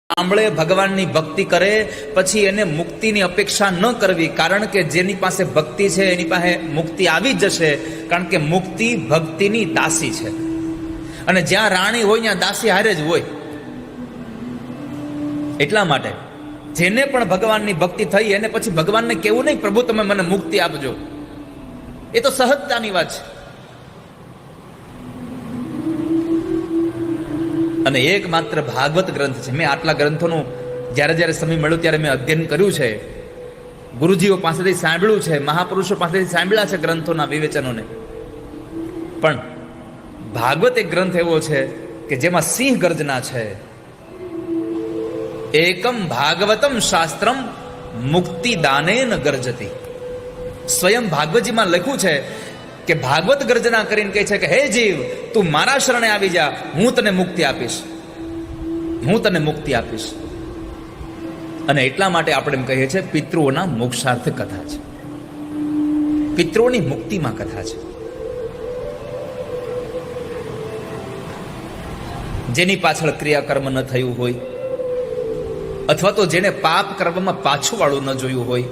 સાંભળે, ભગવાનની ભક્તિ કરે, પછી એને મુક્તિની અપેક્ષા ન કરવી, કારણ કે જેની પાસે ભક્તિ છે એની પાસે મુક્તિ આવી જશે, કારણ કે મુક્તિ ભક્તિની દાસી છે. અને જ્યાં રાણી હોય ત્યાં દાસી હારે જ હોય. એટલા માટે જેને પણ ભગવાનની ભક્તિ થઈ એને પછી ભગવાનને કેવું નહીં પ્રભુ તમે મને મુક્તિ આપજો, એ તો સહજતાની વાત છે. અને એકમાત્ર ભાગવત ગ્રંથ છે. મેં આટલા ગ્રંથોનું જ્યારે જ્યારે સમય મળ્યો ત્યારે મેં અધ્યયન કર્યું છે, ગુરુજીઓ પાસેથી સાંભળ્યું છે, મહાપુરુષો પાસેથી સાંભળ્યા છે ગ્રંથોના વિવેચનોને, પણ ભાગવત એક ગ્રંથ એવો છે કે જેમાં સિંહ ગર્જના છે. એકમ ભાગવતમ શાસ્ત્રમ મુક્તિદાનેન ગર્જતી. સ્વયં ભાગવતજીમાં લખ્યું છે કે ભાગવત ગર્જના કરીને કહે છે કે હે જીવ, તું મારા શરણે આવી જા, હું તને મુક્તિ આપીશ, હું તને મુક્તિ આપીશ. અને એટલા માટે આપણે એમ કહીએ છીએ પિતૃઓના મોક્ષાર્થ કથા છે, પિતૃઓની મુક્તિમાં કથા છે. જેની પાછળ ક્રિયાકર્મ ન થયું હોય, અથવા તો જેને પાપ કર્મમાં પાછું વાળું ન જોયું હોય,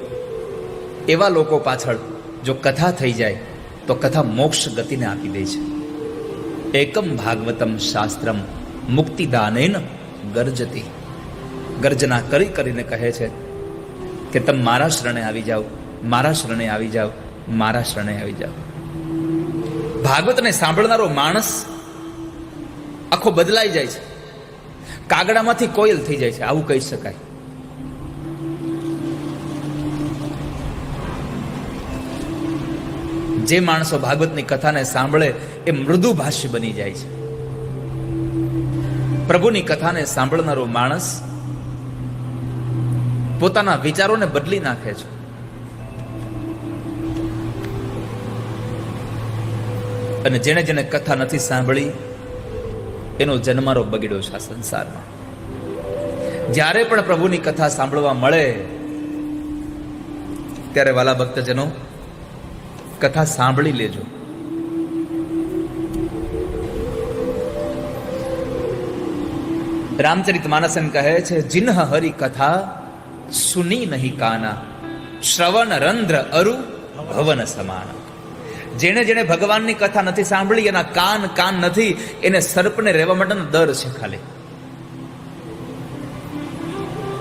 એવા લોકો પાછળ જો કથા થઈ જાય તો કથા મોક્ષ ગતિને આપી દે છે. એકમ ભાગવતમ શાસ્ત્રમ મુક્તિદાનેન ગર્જતી. ગર્જના કરી કરીને કહે છે કે તમે મારા શરણે આવી જાઓ, મારા શરણે આવી જાઓ, મારા શરણે આવી જાઓ. ભાગવતને સાંભળનારો માણસ આખો બદલાઈ જાય છે, કાગડામાંથી કોયલ થઈ જાય છે, આવું કહી શકાય. જે માણસો ભાગવતની કથાને સાંભળે એ મૃદુભાષી બની જાય છે. પ્રભુની કથાને સાંભળનારો માણસ પોતાના વિચારોને બદલી નાખે છે. અને જેને જેને કથા નથી સાંભળી એનો જન્મારો બગડ્યો છે આ સંસારમાં. જ્યારે પણ પ્રભુની કથા સાંભળવા મળે ત્યારે વાલા ભક્તજનો કથા સાંભળી લેજો. રામચરિત માનસ એમ કહે છે, જિન્હ હરિ કથા સુની નહીં કાના, શ્રવણ રંધ્ર અરુ ભવન સમાન. જેને જેને ભગવાનની કથા નથી સાંભળી, એના કાન નથી, એને સર્પને રહેવા માટેનો દર છે ખાલી.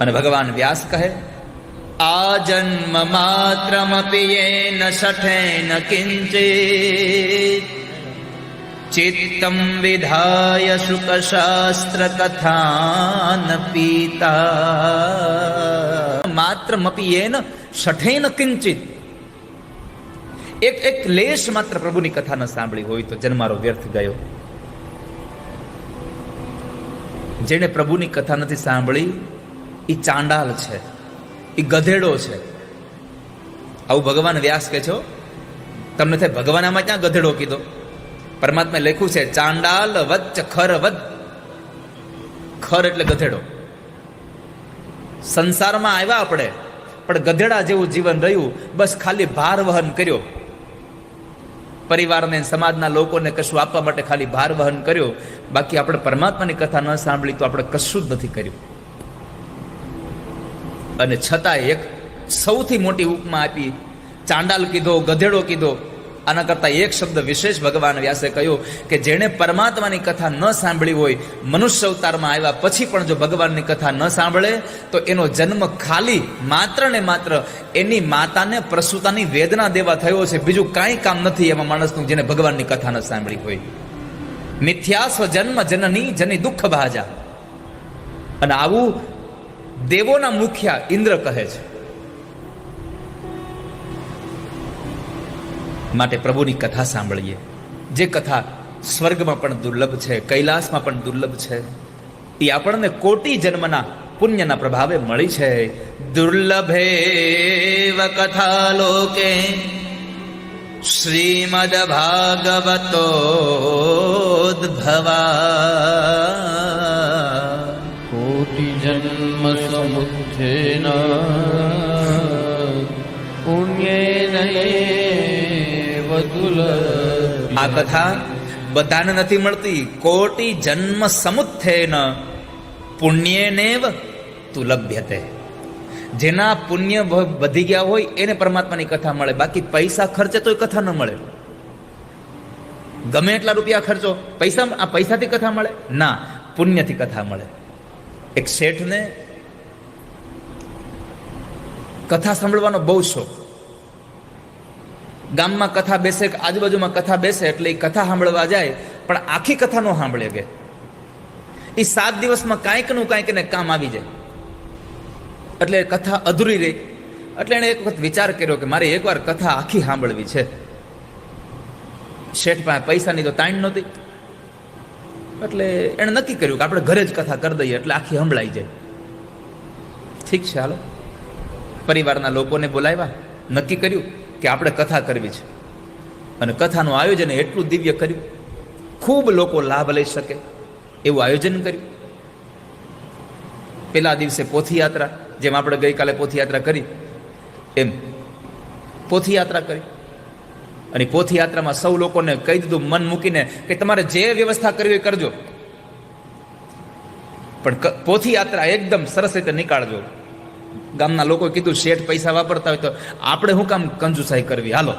અને ભગવાન વ્યાસ કહે, આ જન્મ માત્રમપી યેન શઠેન કિંચિત ચિત્તમ વિધાય શુક શાસ્ત્ર કથાન પીતા. માત્રમપી યેન શઠેન કિંચિત, એક લેશ માત્ર પ્રભુની કથા ન સાંભળી હોય તો જન્મારો વ્યર્થ ગયો. જેને પ્રભુની કથા નથી સાંભળી એ ચાંડાલ છે, એ ગધેડો છે. આવું ભગવાન વ્યાસ કહે છો. તમને થાય ભગવાન આમાં ક્યાં ગધેડો કીધો? પરમાત્માએ લખ્યું છે ચાંડાલ વચ્ચ ખર વદ. ખર એટલે ગધેડો. સંસારમાં આવ્યા આપણે, પણ ગધેડા જેવું જીવન રહ્યું, બસ ખાલી ભાર વહન કર્યો, પરિવારને સમાજના લોકોને કશું આપવા માટે ખાલી ભાર વહન કર્યો. બાકી આપણે પરમાત્માની કથા ન સાંભળી તો આપણે કશું જ નથી કર્યું. અને છતાં એક સૌથી મોટી ઉપમા આપી, ચાંડાલ કીધો, ગધેડો કીધો. આના કરતા એક શબ્દ વિશેષ ભગવાન વ્યાસે કહ્યું કે જેણે પરમાત્માની કથા ન સાંભળી હોય, મનુષ્ય અવતારમાં આવ્યા પછી પણ જો ભગવાનની કથા ન સાંભળે તો એનો જન્મ ખાલી માત્ર ને માત્ર એની માતાને પ્રસૂતાની વેદના દેવા થયો છે, બીજું કાંઈ કામ નથી એમાં માણસનું, જેને ભગવાનની કથા ન સાંભળી હોય. મિથ્યાસ્વ જન્મ જનની જની દુઃખ ભાજા. અને આવું દેવોના મુખ્યા ઇન્દ્ર કહે છે. માટે પ્રભુની કથા સાંભળીએ. જે કથા સ્વર્ગમાં પણ દુર્લભ છે, કૈલાસમાં પણ દુર્લભ છે, એ આપણને કોટી જન્મના પુણ્યના પ્રભાવે મળી છે. દુર્લભેવ કથા લોકે શ્રીમદ ભાગવતોદ્ભવા કોટિ જન્મ સમુત્થેન પુણ્યેન આ કથા બધાને નથી મળતી. કોટી જન્મ સમુત્થેન પુણ્યેનેવ તું લભ્યતે. જેના પુણ્ય વધી ગયા હોય એને પરમાત્માની કથા મળે, બાકી પૈસા ખર્ચે તોય કથા ન મળે. ગમે એટલા રૂપિયા ખર્ચો, પૈસાથી કથા મળે ના, પુણ્યથી કથા મળે. એક શેઠને કથા સાંભળવાનો બહુ શોખ. ગામમાં કથા બેસે, આજુબાજુમાં કથા બેસે એટલે એ કથા સાંભળવા જાય, પણ આખી કથા નો સાંભળે કે એ 7 દિવસમાં કાંઈકનું કાંઈક એને કામ આવી જાય, એટલે કથા અધૂરી રહી. એટલે એણે એક વખત વિચાર કર્યો કે મારે એકવાર કથા આખી સાંભળવી છે. શેઠ પાસે પૈસાની તો તાણ નહોતી, એટલે એણે નક્કી કર્યું કે આપણે ઘરે જ કથા કરી દઈએ એટલે આખી સંભળાઈ જાય. ઠીક છે, હાલો. પરિવારના લોકોને બોલાવ્યા, નક્કી કર્યું કે આપણે કથા કરવી છે, અને કથાનું આયોજન એટલું દિવ્ય કર્યું, ખૂબ લોકો લાભ લઈ શકે એવું આયોજન કર્યું. પેલા દિવસે પોથીયાત્રા, જેમ આપણે ગઈકાલે પોથીયાત્રા કરી એમ પોથીયાત્રા કરી, અને પોથીયાત્રામાં સૌ લોકોને કહી દીધું મન મૂકીને કે તમારે જે વ્યવસ્થા કરવી હોય કરજો, પણ પોથીયાત્રા એકદમ સરસ રીતે નીકાળજો. ગામના લોકોએ કીધું શેઠ પૈસા વાપરતા હોય તો આપણે શું કામ કંજુસાઈ કરવી, હાલો.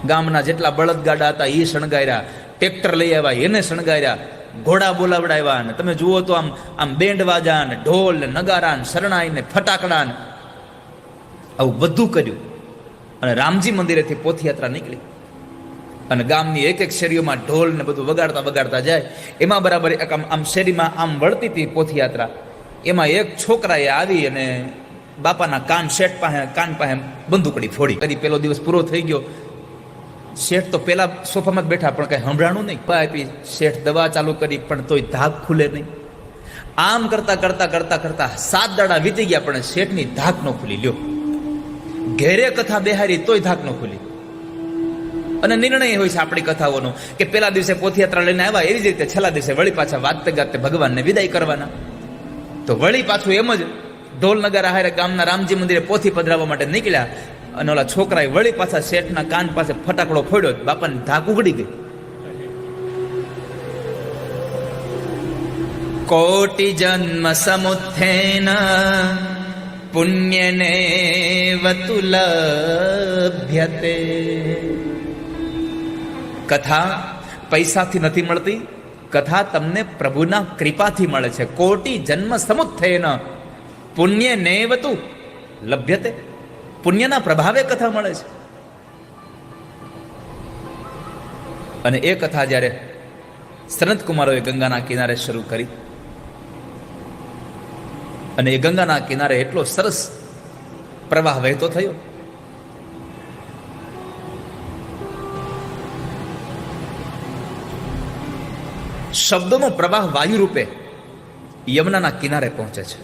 ગામના જેટલા બળદગાડા હતા એ શણગાર્યા, ટ્રેક્ટર લઈ આવ્યા એને શણગાર્યા, ઘોડા બોલાવડાવ્યા, ને તમે જુઓ તો આમ બેન્ડ વાજા ને ઢોલ ને નગારા ને શરણાઈ ને ફટાકડા ને આવું બધું કર્યું. અને રામજી મંદિરેથી પોથીયાત્રા નીકળી અને ગામની એક એક શેરીઓમાં ઢોલ ને બધું વગાડતા વગાડતા જાય. એમાં બરાબર એક આમ શેરીમાં આમ વળતી હતી પોથીયાત્રા, એમાં એક છોકરાએ આવી અને બાપાના શેઠ પાસે બંદૂકડી ફોડી કરી. પેલો દિવસ પૂરો થઈ ગયો. શેઠ તો પેલા સોફામાં જ બેઠા, પણ કઈ સંભળાણું નહીં. આપી શેઠ દવા ચાલુ કરી, પણ તોય ધાક ખુલે નહીં. આમ કરતા કરતા કરતા કરતા 7 દાડા વીતી ગયા, પણ શેઠની ધાક ન ખુલી. લ્યો, ઘેરે કથા બેહારી તોય ધાક ન ખુલી. અને નિર્ણય હોય છે આપણી કથાઓનો કે પેલા દિવસે પોથીયાત્રા લઈને આવ્યા, એવી જ રીતે છેલ્લા દિવસે વળી પાછા વાગતે ગાતે ભગવાનને વિદાય કરવાના. તો વળી પાછું એમ જ ઢોલ નગારા હારે ગામના રામજી મંદિરે પોથી પધરાવવા માટે નીકળ્યા, અને ઓલા છોકરાએ વળી પાછા શેઠના કાન પાસે ફટાકડો ફોડ્યો, બાપાની ધાક ઉગડી ગઈ. કોટિ જન્મ સમુત્થેન પુણ્યનેવ તુ લભ્યતે. કથા પૈસાથી નથી મળતી, કથા તમને પ્રભુના કૃપાથી મળે છે. કોટિ જન્મ સમુત્થેન પુણ્યનેવ તુ લભ્યતે. પુણ્યના પ્રભાવે કથા મળે છે. અને એ કથા જ્યારે સનત કુમારોએ ગંગાના કિનારે શરૂ કરી, અને એ ગંગાના કિનારે એટલો સરસ પ્રવાહ વહેતો થયો. શબ્દોનો પ્રવાહ વાયુ રૂપે યમુનાના કિનારે પહોંચે છે.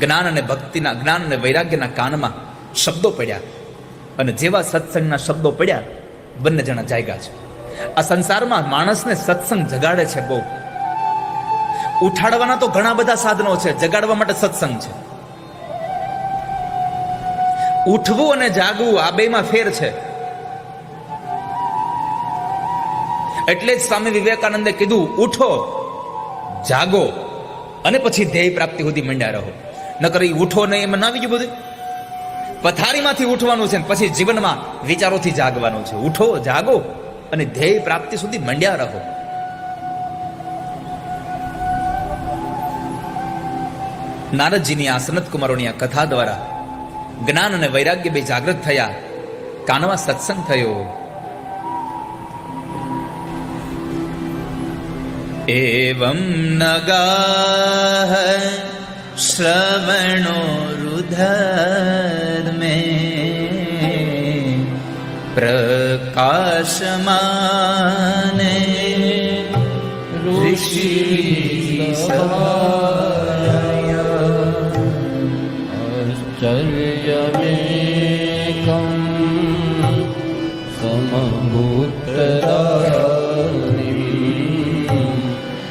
જ્ઞાન અને ભક્તિના, જ્ઞાન અને વૈરાગ્યના કાનમાં શબ્દો પડ્યા, અને જેવા સત્સંગના શબ્દો પડ્યા, બંને જણા જાગ્યા છે. આ સંસારમાં માણસને સત્સંગ જગાડે છે બહુ. ઉઠાડવાના તો ઘણા બધા સાધનો છે, જગાડવા માટે સત્સંગ છે. ઉઠવું અને જાગવું આ બેમાં ફેર છે. એટલે જ સ્વામી વિવેકાનંદે કીધું, ઉઠો, જાગો, અને પછી ધ્યેય પ્રાપ્તિ સુધી મંડ્યા રહો. નકર ઉઠો નહીં એમાં ના આવી ગયું બધું. પથારીમાંથી ઉઠવાનું છે, પછી જીવનમાં વિચારોથી જાગવાનું છે. ઉઠો, જાગો, અને ધ્યેય પ્રાપ્તિ સુધી મંડ્યા રહો. નારદજીની આ સનત કુમારોની આ કથા દ્વારા જ્ઞાન અને વૈરાગ્ય બે જાગૃત થયા, કાનમાં સત્સંગ થયો. એવં નગાહ શ્રવણો રુધર્મે પ્રકાશમાને ઋષિ આશ્ચર્યમેકં સમભૂતરાનિ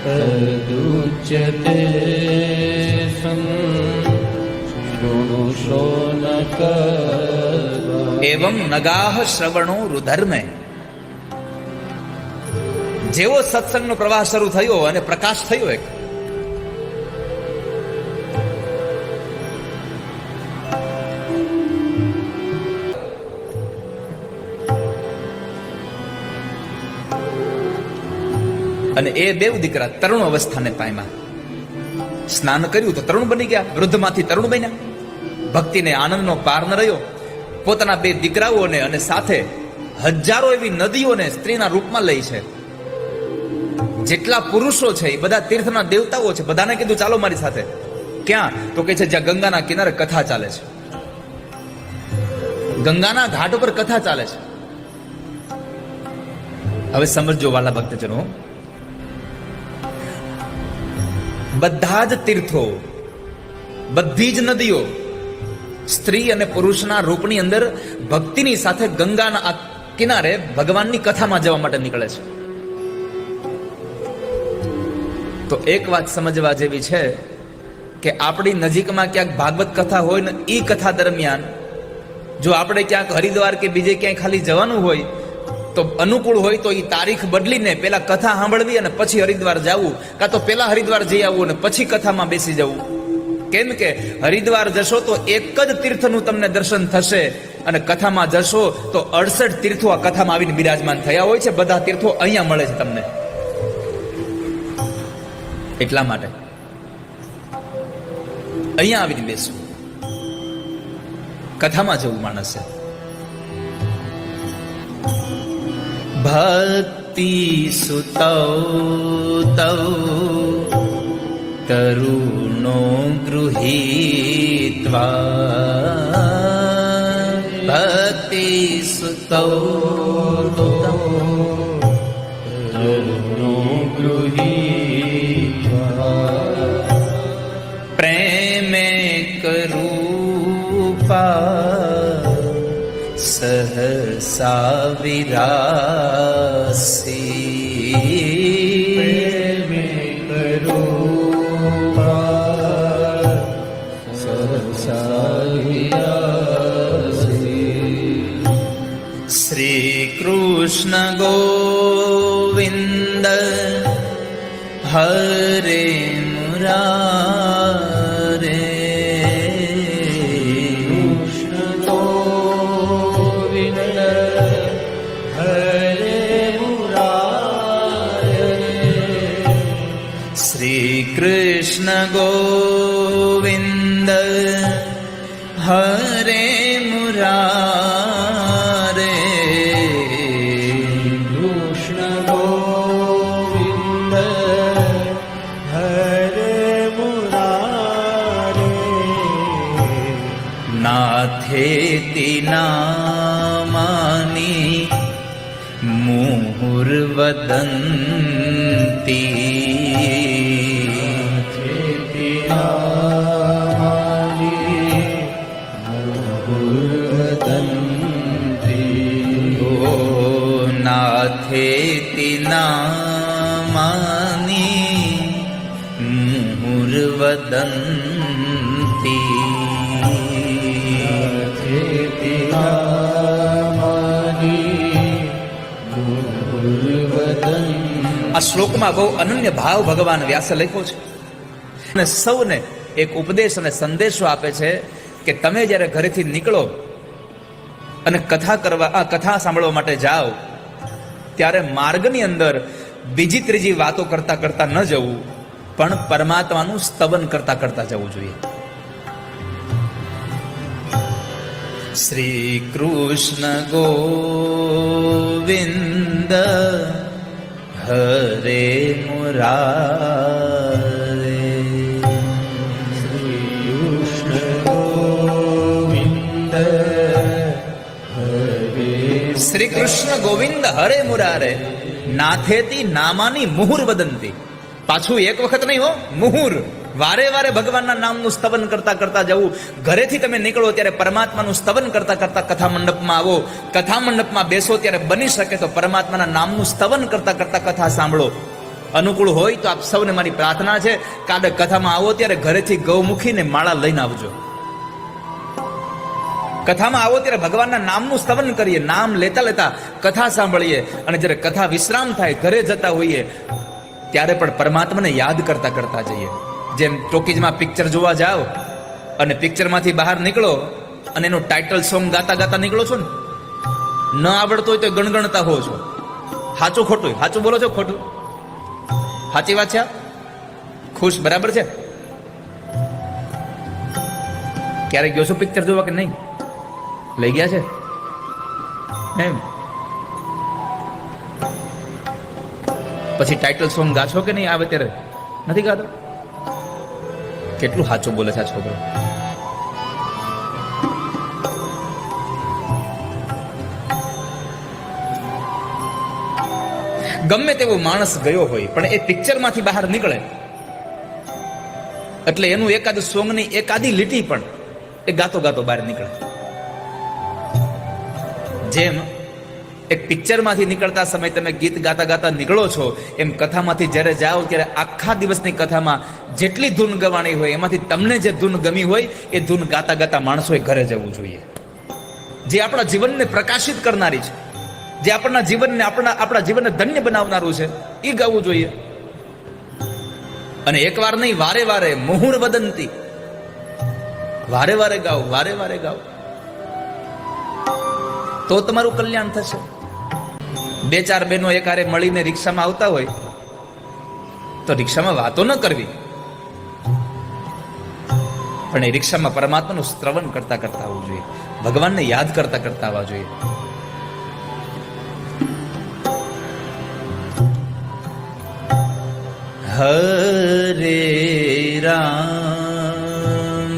તદુચ્યતે શૃણુષો ન એવમ નગાહ શ્રવણો રુધર્મે. જેવો સત્સંગનો પ્રવાહ શરૂ થયો અને પ્રકાશ થયો એક, અને એ બેવ દીકરા તરુણ અવસ્થાને પામ્યા. સ્નાન કર્યું તો તરુણ બની ગયા, વૃદ્ધમાંથી તરુણ બન્યા. ભક્તિને આનંદનો પાર ન રહ્યો. પોતાના બે દીકરાઓને અને સાથે હજારો એવી નદીઓને સ્ત્રીના રૂપમાં લઈ છે. જેટલા પુરુષો છે એ બધા તીર્થના દેવતાઓ છે. બધાને કીધું ચાલો મારી સાથે. ક્યાં? તો કે છે જ્યાં ગંગાના કિનારે કથા ચાલે છે. ગંગાના ઘાટ ઉપર કથા ચાલે છે. હવે સમજો વાલા ભક્તજનો, બધા જ તીર્થો, બધી જ નદીઓ સ્ત્રી અને પુરુષના રૂપની અંદર ભક્તિની સાથે ગંગાના આ કિનારે ભગવાનની કથામાં જવા માટે નીકળે છે. તો એક વાત સમજવા જેવી છે કે આપણી નજીકમાં ક્યાંક ભાગવત કથા હોય ને એ કથા દરમિયાન જો આપણે ક્યાંક હરિદ્વાર કે બીજે ક્યાંય ખાલી જવાનું હોય તો અનુકૂળ હોય તો એ તારીખ બદલીને પેલા કથા સાંભળવી અને પછી હરિદ્વાર જવું, કાં તો પેલા હરિદ્વાર જઈ આવવું અને પછી કથામાં બેસી જવું. કેમ કે હરિદ્વાર જશો તો એક જ તીર્થનું તમને દર્શન થશે અને કથામાં જશો તો 68 તીર્થો આ કથામાં આવીને બિરાજમાન થયા હોય છે. બધા તીર્થો અહીંયા મળે છે તમને. એટલા માટે અહીંયા આવીને બેસવું, કથામાં જવું માણસે. ભક્તિ સુતૌ તૌ તરુણો ગૃહીત્વા. ભક્તિ સુતૌ તરુણો ગૃહીત્વા. પ્રેમે કરૂપા સહસા વિરાસી. પ્રેમે કરૂપા સહસા વિરાસી. શ્રી કૃષ્ણ ગોવિંદ હરે મુરારે. કૃષ્ણ ગોવિંદ હરે મુરારે. કૃષ્ણ ગોવિંદ હરે મુરારે. નાથેતિ નામાની મુહુર્વદંતી. નાથેતિ નામાની મુહુર્વદંતી. આ શ્લોકમાં બહુ અનન્ય ભાવ ભગવાન વ્યાસે લખ્યો છે અને સૌને એક ઉપદેશ અને સંદેશો આપે છે કે તમે જ્યારે ઘરેથી નીકળો અને કથા સાંભળવા માટે જાઓ ત્યારે માર્ગની અંદર બીજી ત્રીજી વાતો કરતા કરતા ન જવું, પણ પરમાત્માનું સ્તવન કરતા કરતા જવું જોઈએ. શ્રી કૃષ્ણ ગોવિંદ હરે મુરારે. શ્રી કૃષ્ણ ગોવિંદ હરે મુરારે. નાથેતી નામાની મુહુર વદંતી. પાછું એક વખત નહીં હો, મુહુર. વારે વારે ભગવાનના નામનું સ્તવન કરતા કરતા જવું. ઘરેથી તમે નીકળો ત્યારે પરમાત્માનું સ્તવન કરતા કરતા કથા મંડપમાં આવો. કથા મંડપમાં બેસો ત્યારે બની શકે તો પરમાત્માના નામનું સ્તવન કરતા કરતા કથા સાંભળો. અનુકૂળ હોય તો આપ સૌને મારી પ્રાર્થના છે કે કથામાં આવો ત્યારે ઘરેથી ગૌમુખીને માળા લઈને આવજો. કથામાં આવો ત્યારે ભગવાનના નામનું સ્તવન કરીએ, નામ લેતા લેતા કથા સાંભળીએ, અને જ્યારે કથા વિશ્રામ થાય, ઘરે જતા હોઈએ, ત્યારે પણ પરમાત્માને યાદ કરતા કરતા જઈએ. જેમ ટોકીજમાં પિક્ચર જોવા જાઓ અને પિક્ચરમાંથી બહાર નીકળો અને એનું ટાઇટલ સોંગ ગાતા ગાતા નીકળો છો ને, ન આવડતો હોય તો ગણગણતા હો છો. સાચું ખોટું? સાચું બોલો છો ખોટું? સાચી વાત છે? ખુશ? બરાબર છે? ક્યારેક ગયો છો પિક્ચર જોવા કે નહીં? લઈ ગયા છે એમ? પછી ટાઇટલ સોંગ ગાશો કે નહીં આવે ત્યારે? નથી ગાતો? કેટલું સાચું બોલે છે આ છોકરો. ગમે તેવો માણસ ગયો હોય પણ એ પિક્ચરમાંથી બહાર નીકળે એટલે એનું એકાદ સોંગની એકાદી લીટી પણ એ ગાતો ગાતો બહાર નીકળે. જેમ એક પિક્ચરમાંથી નીકળતા સમય તમે ગીત ગાતા ગાતા નીકળો છો, એમ કથામાંથી જ્યારે જાઓ ત્યારે આખા દિવસની કથામાં જેટલી ધૂન ગવાણી હોય એમાંથી તમને જે ધૂન ગમી હોય એ ધૂન ગાતા ગાતા માણસોએ ઘરે જવું જોઈએ. જે આપણા જીવનને પ્રકાશિત કરનારી છે, જે આપણા જીવનને આપણા જીવનને ધન્ય બનાવનારું છે, એ ગાવું જોઈએ. અને એકવાર નહીં, વારે વારે મુહુર વદંતી, વારે વારે ગાઓ, વારે વારે ગાઓ, તો તમારું કલ્યાણ થશે. બે ચાર બહેનો એકારે મળીને રિક્ષામાં આવતા હોય તો રિક્ષામાં વાતો ન કરવી, પણ એ રિક્ષામાં પરમાત્માનું શ્રવણ કરતા કરતા આવવું જોઈએ, ભગવાનને યાદ કરતા કરતા આવવા જોઈએ. હરે રામ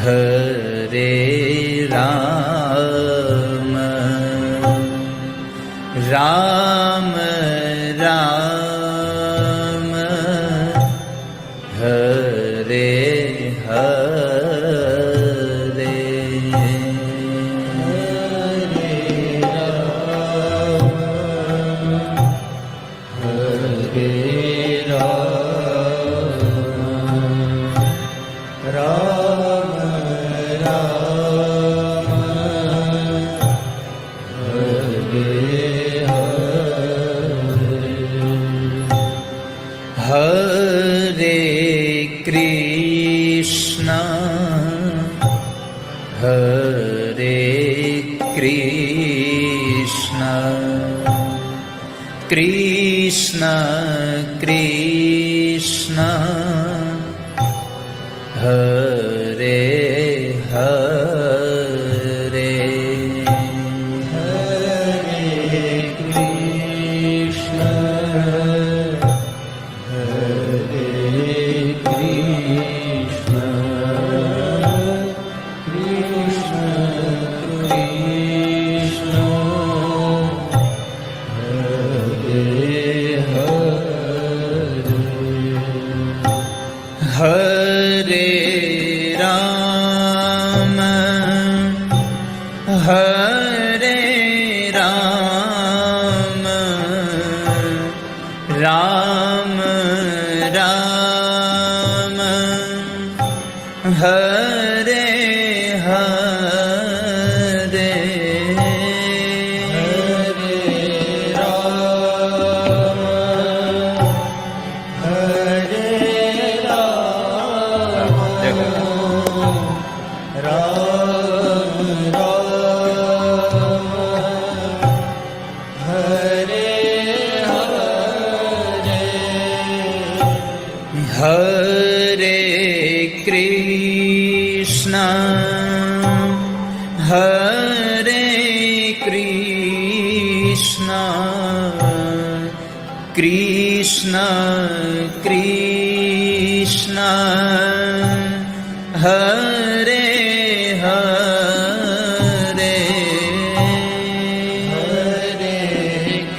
હરે રામ રામ રામ હરે હરે હરે કૃષ્ણ હરે કૃષ્ણ કૃષ્ણ કૃષ્ણ હરે હરે હરે રામ હરે રામ રામ રામ હરે હરે હરે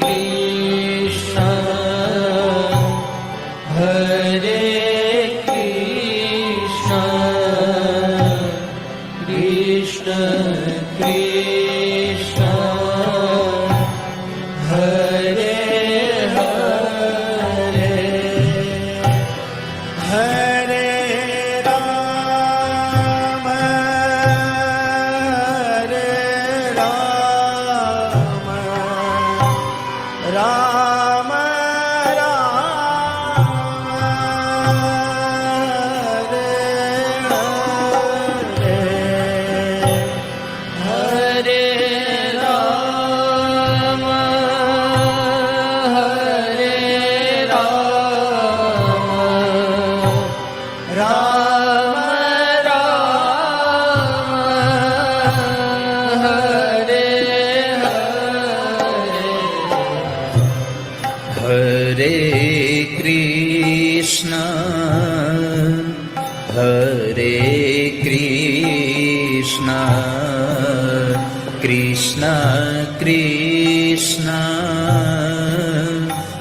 કૃષ્ણ હરે કૃષ્ણ કૃષ્ણ કૃષ્ણ હરે હરે હરે રામ કૃષ્ણ કૃષ્ણ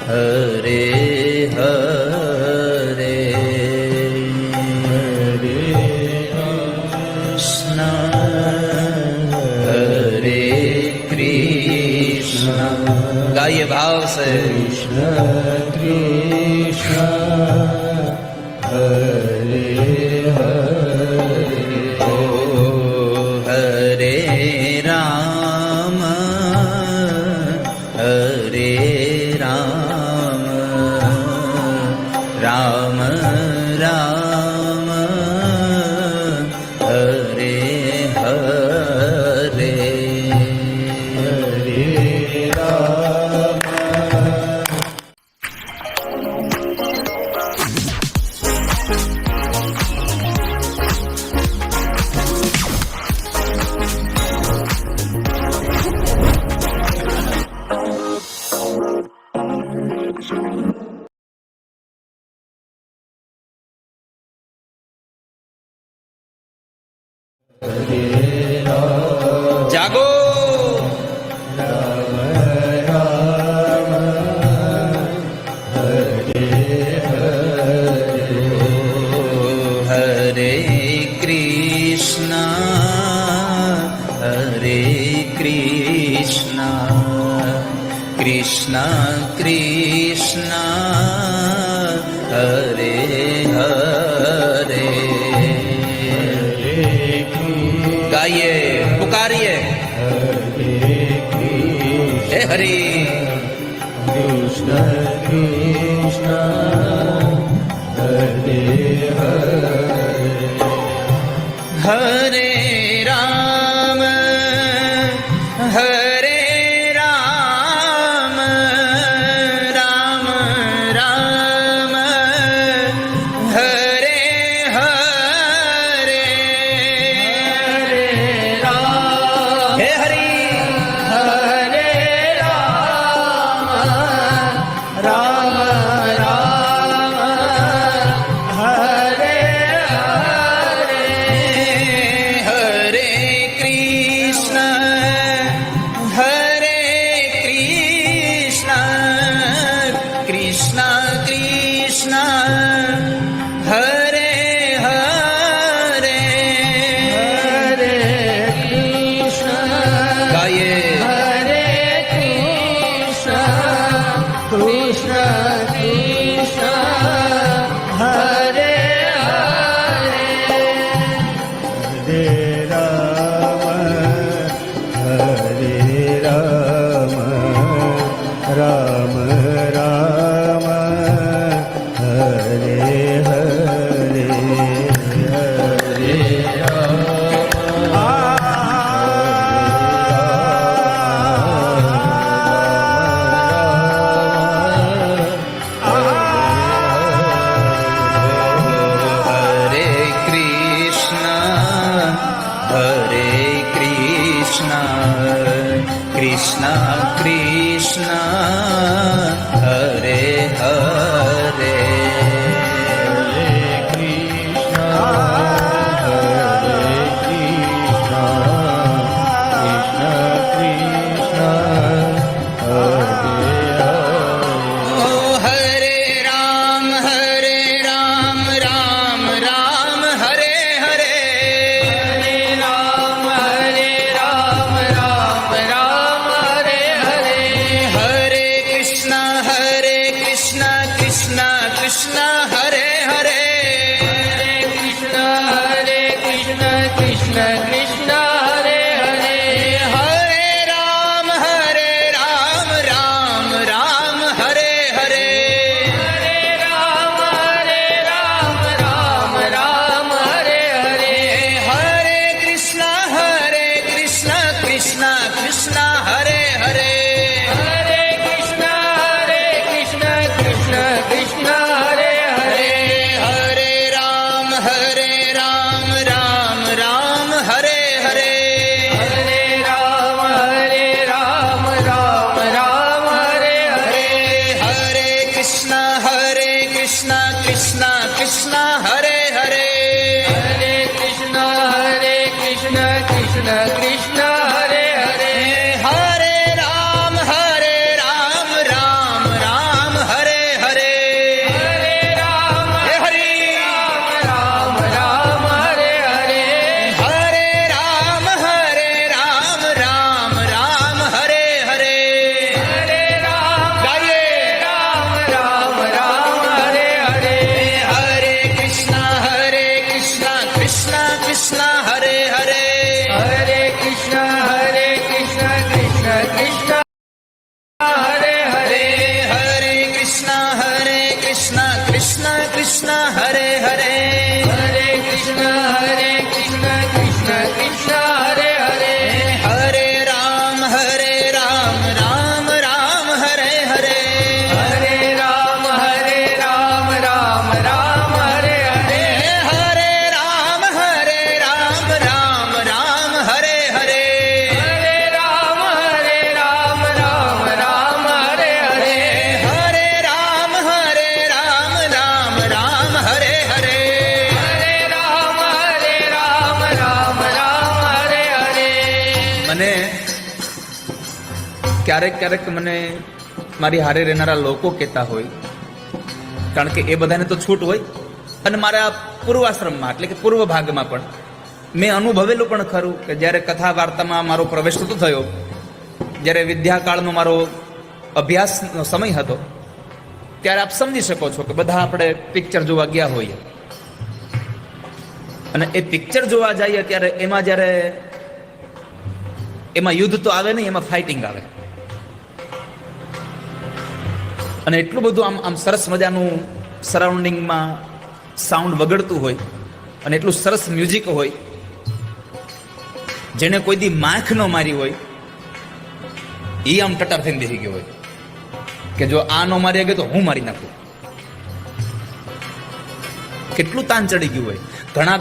હરે હરે કૃષ્ણ હરે કૃષ્ણ ગાઈએ ભાવ સે જાગો હરે કૃષ્ણ કૃષ્ણ કૃષ્ણ હરે હરે ગાઈએ પુકારીએ હે હરી કૃષ્ણ કૃષ્ણ હરે હરે રામ હરે રામ રામ રામ હરે હરે હે હરી હરે રામ રામ હરે હરે કૃષ્ણ કૃષ્ણ કૃષ્ણ હરે હરે હરે કૃષ્ણ ગાયે હરે કૃષ્ણ કૃષ્ણ કૃષ્ણ હરે હરે રામ રામ રામ હરે હરે હરે હરે કૃષ્ણ કૃષ્ણ કૃષ્ણ હરે હરે હરે રામ રામ રામ હરે હરે રામ રામ હરે હરે હરે કૃષ્ણ કૃષ્ણ કૃષ્ણ હરે હરે હરે કૃષ્ણ કૃષ્ણ કૃષ્ણ હરે હરે હરે રામ રામ હરે હરે હરે રામ રામ હરે હરે હરે કૃષ્ણ કૃષ્ણ કૃષ્ણ હરે હરે હરે કૃષ્ણ કૃષ્ણ કૃષ્ણ હરે હરે હરે રામ રામ હરે હરે હરે રામ રામ હરે હરે હરે કૃષ્ણ કૃષ્ણ કૃષ્ણ હરે હરે હરે કૃષ્ણ ક્યારેક ક્યારેક મને મારી હારે રહેનારા લોકો કહેતા હોય, કારણ કે એ બધાને તો છૂટ હોય, અને મારા પૂર્વાશ્રમમાં એટલે કે પૂર્વ ભાગમાં પણ મેં અનુભવેલું પણ ખરું કે જ્યારે કથા વાર્તામાં મારો પ્રવેશ થતો થયો, જ્યારે વિદ્યાકાળનો મારો અભ્યાસનો સમય હતો, ત્યારે આપ સમજી શકો છો કે બધા આપણે પિક્ચર જોવા ગયા હોઈએ, અને એ પિક્ચર જોવા જઈએ ત્યારે એમાં જ્યારે એમાં યુદ્ધ તો આવે નહીં, એમાં ફાઇટિંગ આવે, અને એટલું બધું આમ આમ સરસ મજાનું સરાઉન્ડિંગમાં સાઉન્ડ વગડતું હોય, અને એટલું સરસ મ્યુઝિક હોય, જેને કોઈ દી માખ ન મારી હોય એ આમ ટટાર થઈને બેસી ગયો હોય કે જો આ ન મારી ગયો તો હું મારી નાખું. કેટલું તાન ચડી ગયું હોય.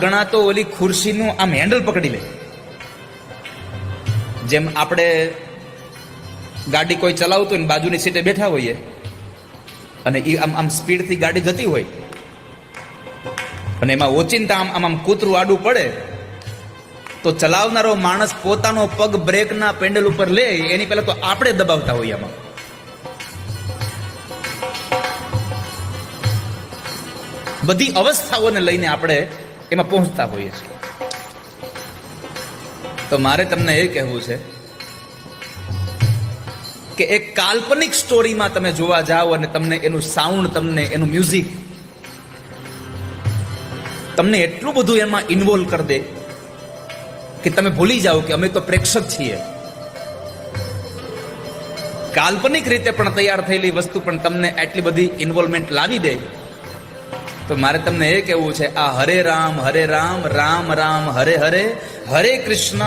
ઘણા તો ઓલી ખુરશીનું આમ હેન્ડલ પકડી લે, જેમ આપણે ગાડી કોઈ ચલાવતું હોય ને બાજુની સીટે બેઠા હોઈએ, અને એ આમ આમ સ્પીડથી ગાડી જતી હોય, અને એમાં ઓચિંતા આમ આમ કૂતરું આડું પડે તો ચલાવનારો માણસ પોતાનો પગ બ્રેકના પેન્ડલ ઉપર લે એની પહેલા તો આપણે દબાવતા હોઈએ. આમાં બધી અવસ્થાઓને લઈને આપણે એમાં પહોંચતા હોઈએ છીએ. તો મારે તમને એ કહેવું છે કે એક કાલ્પનિક સ્ટોરીમાં તમે જોવા જાઓ અને તમને એનું સાઉન્ડ, તમને એનું મ્યુઝિક તમને એટલું બધું એમાં ઇન્વોલ્વ કરી દે કે તમે ભૂલી જાઓ કે અમે તો પ્રેક્ષક છીએ. કાલ્પનિક રીતે પણ તૈયાર થયેલી વસ્તુ પણ તમને એટલી બધી ઇન્વોલ્વમેન્ટ લાવી દે. તો મારે તમને એ કહેવું છે, આ હરે રામ રામ રામ હરે હરે, હરે કૃષ્ણ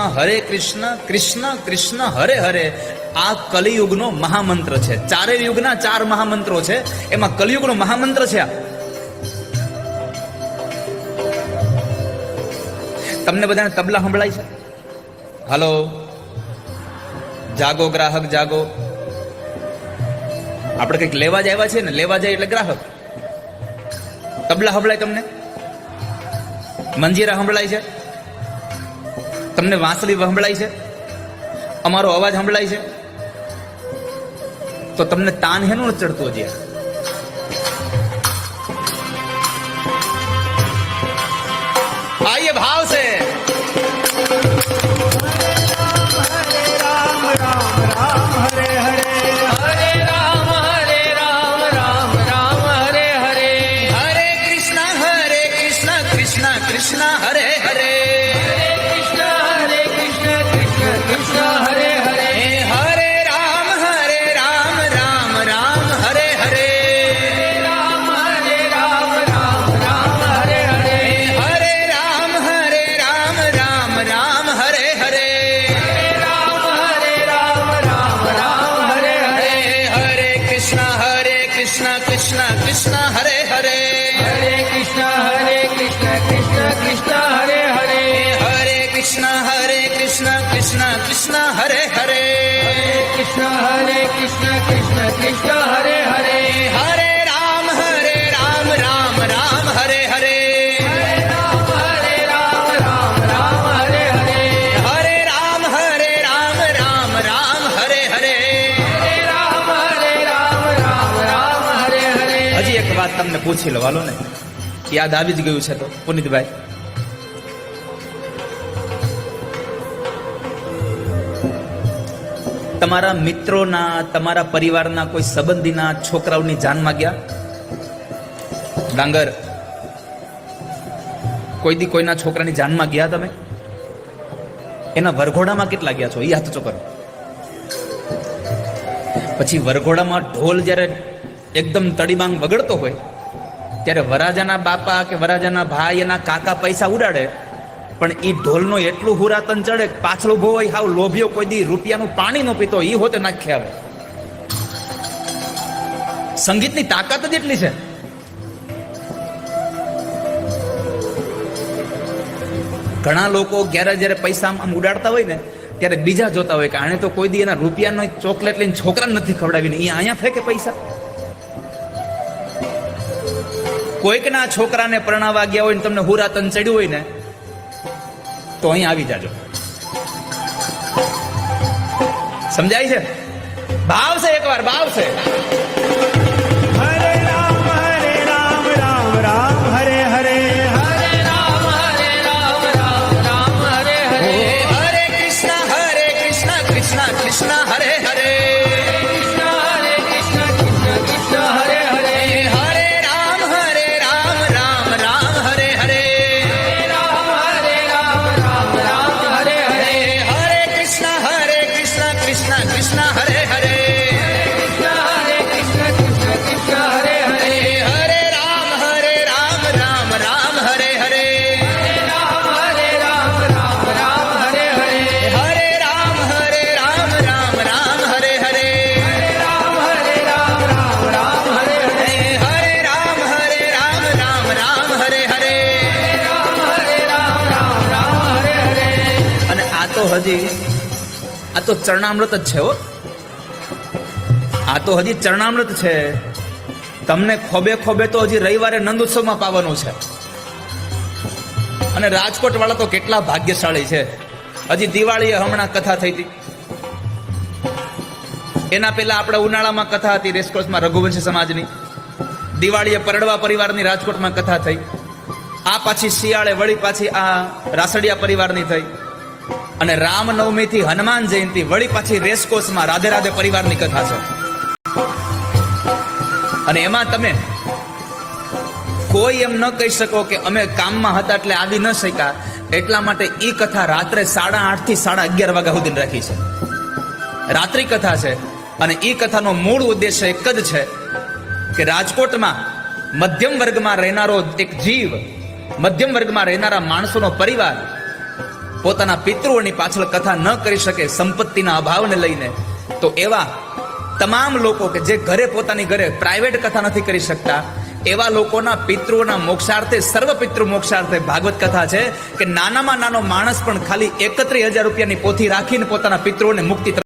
કૃષ્ણ કૃષ્ણ હરે હરે, આ કલિયુગનો મહામંત્ર છે. ચારે યુગના 4 મહામંત્રો છે, એમાં કલિયુગનો મહામંત્ર છે આ. તમને બધાને તબલા સંભળાય છે? હલો, જાગો ગ્રાહક જાગો. આપણે કંઈક લેવા જ આવ્યા છીએ ને, લેવા જાય એટલે ગ્રાહક. તબલા સંભળાય તમને? મંજીરા સંભળાય છે તમને? વાંસળી સંભળાય છે? અમારો અવાજ સંભળાય છે? તો તમને તાન હેનું ચડતો છે? आइए भाव से राम राम राम हरे हरे, हरे राम राम राम हरे हरे, हरे कृष्ण कृष्ण कृष्ण हरे हरे, कृष्ण कृष्ण कृष्ण हरे हरे, हरे राम राम राम हरे हरे, राम राम हरे हरे, हरे राम राम हरे हरे, राम राम हरे हरे, हरे कृष्ण कृष्ण कृष्ण हरे हरे, हरे कृष्ण कृष्ण कृष्ण हरे हरे, हरे कृष्ण कृष्ण कृष्ण हरे हरे, कृष्ण कृष्ण कृष्ण हरे हरे, हरे राम राम राम हरे हरे, राम राम हरे हरे, हरे राम राम राम हरे हरे. राम राम हरे हरे. હજી એક વાત તમને પૂછી લો, હાલો ને, યાદ આવી જ ગયું છે તો પુનિતભાઈ, તમારા મિત્રોના, તમારા પરિવારના કોઈ સંબંધીના છોકરાઓની જાનમાં ગયા? ડાંગર, કોઈ દી કોઈના છોકરાની જાનમાં ગયા તમે? એના વરઘોડામાં કેટલા ગયા છો એ હાથ ચોકર. પછી વરઘોડામાં ઢોલ જ્યારે એકદમ તડીમાંગ વગડતો હોય ત્યારે વરાજાના બાપા કે વરાજાના ભાઈ, એના કાકા પૈસા ઉડાડે, પણ એ ઢોલનો એટલું હુરાતન ચડે, પાછળ ઉભો હોય હાવ લોભિયો, કોઈ દી રૂપિયાનું પાણી નો પીતો, એ હોતે નાખી આવે. સંગીતની તાકાત જ એટલી છે. ઘણા લોકો જ્યારે પૈસા આમ ઉડાડતા હોય ને ત્યારે બીજા જોતા હોય કે આને તો કોઈ દી એના રૂપિયાનો ચોકલેટ લઈને છોકરાને નથી ખવડાવીને એ અહીંયા ફેંકે પૈસા. કોઈકના છોકરાને પરણાવા ગયા હોય ને તમને હુરાતન ચડ્યું હોય ને તો અહીં આવી જાજો. સમજાય છે? ભાવ છે એકવાર ભાવ છે. હરે રામ રામ રામ હરે હરે હરે રામ રામ રામ હરે હરે હરે કૃષ્ણ કૃષ્ણ કૃષ્ણ હરે હરે હરે કૃષ્ણ કૃષ્ણ હરે હરે હરે રામ રામ રામ હરે હરે રામ રામ હરે હરે હરે કૃષ્ણ કૃષ્ણ કૃષ્ણ હરે હરે હરે કૃષ્ણ કૃષ્ણ હરે હરે હરે રામ રામ રામ હરે હરે રામ રામ હરે હરે હરે રામ રામ હરે હરે રામ રામ હરે હરે હરે રામ રામ હરે હરે રામ હરે હરે અને આ તો ચરણામૃત જ છે હો. આ તો હજી ચરણામૃત છે. તમને ખોબે ખોબે તો હજી રવિવારે નંદ ઉત્સવમાં પાવાનું છે. અને રાજકોટ વાળા તો કેટલા ભાગ્યશાળી છે. હજી દિવાળીએ હમણાં કથા થઈ હતી. એના પહેલા આપણે ઉનાળામાં કથા હતી રેસકોર્સમાં રઘુવંશી સમાજની. દિવાળીએ પરડવા પરિવારની રાજકોટમાં કથા થઈ. આ પાછી શિયાળે વળી પાછી આ રાસડિયા પરિવારની થઈ. અને રામનવમી થી હનુમાન જયંતિ વળી પાછી રેસકોર્સમાં રાધે રાધે પરિવારની કથા છે. અને એમાં તમે કોઈ એમ ન કહી શકો કે અમે કામમાં હતા એટલે આવી ન શક્યા, એટલા માટે ઈ કથા રાત્રે 8:30 થી 11:30 વાગ્યા સુધી રાખી છે. રાત્રિ કથા છે. અને ઈ કથાનો મૂળ ઉદ્દેશ્ય એક જ છે કે રાજકોટમાં મધ્યમ વર્ગમાં રહેનારો એક જીવ, મધ્યમ વર્ગમાં રહેનારા માણસોનો પરિવાર પોતાના પિતૃઓની પાછળ કથા ન કરી શકે સંપત્તિના અભાવને લઈને, તો એવા તમામ લોકો કે જે ઘરે પોતાની ઘરે પ્રાઇવેટ કથા નથી કરી શકતા, એવા લોકોના પિતૃઓના મોક્ષાર્થે, સર્વ પિતૃ મોક્ષાર્થે ભાગવત કથા છે કે નાનામાં નાનો માણસ પણ ખાલી 31,000 રૂપિયાની પોથી રાખીને પોતાના પિતૃઓને મુક્તિ